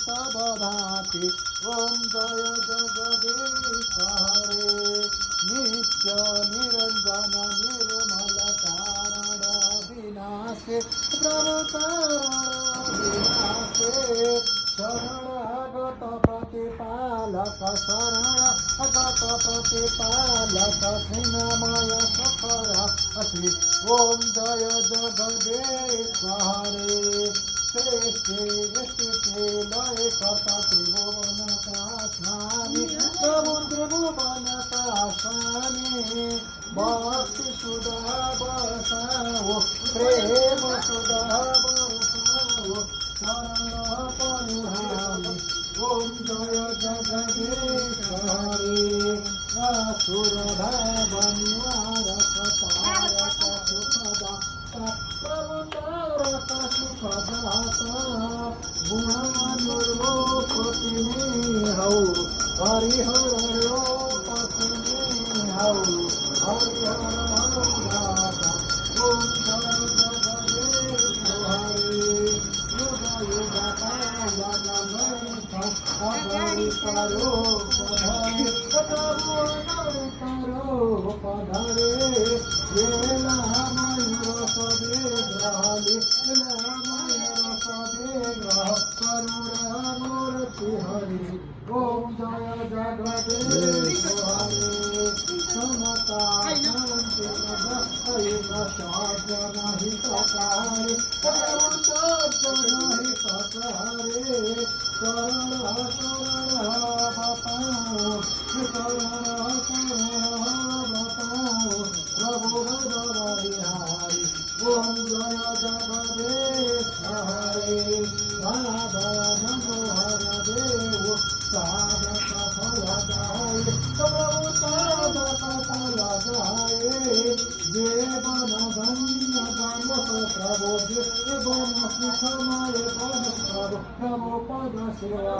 दधाति ॐ जय जगदीश हरे नित्य निरंजन निर्मल कारण विनाशे प्रभु कारण विनाशे शरणागत प्रतिपालक शरणागत प्रतिपालक सिंहमय सफर श्री ॐ जय जगदीश हरे श्रेष्ठे यष्टिते लय कर्ता त्रिभुवन स्वामी प्रभु त्रिभुवन स्वामी भक्ति सुधा बरसाओ प्रेम सुधा बरसाओ शरण परिहारी ॐ जय जगदीश हरे असुर भाव निवारक तारक सुखदाता प्रभु तारक सुखदाता गुणानुरूपति हौ हरिहर रूपति हौ हरिहर दाता ॐ जय जगदीश हरे युग युग करो पधरे ये मयूर सदे ग्रहली सदे ग्रह करुणा मूर्ति हरि ॐ जय जगदीश हरे समता शांति साध्य नहीं सकारे नहीं सकारे शरण बताओ प्रभु हरि ॐ जय जगदीश हरे राधा मनोहर देव साधक फलदाय प्रभु साधक फलदाय जीवन धन्य धन प्रभु जीवन सुखमय प्रभु प्रभु पद सेवा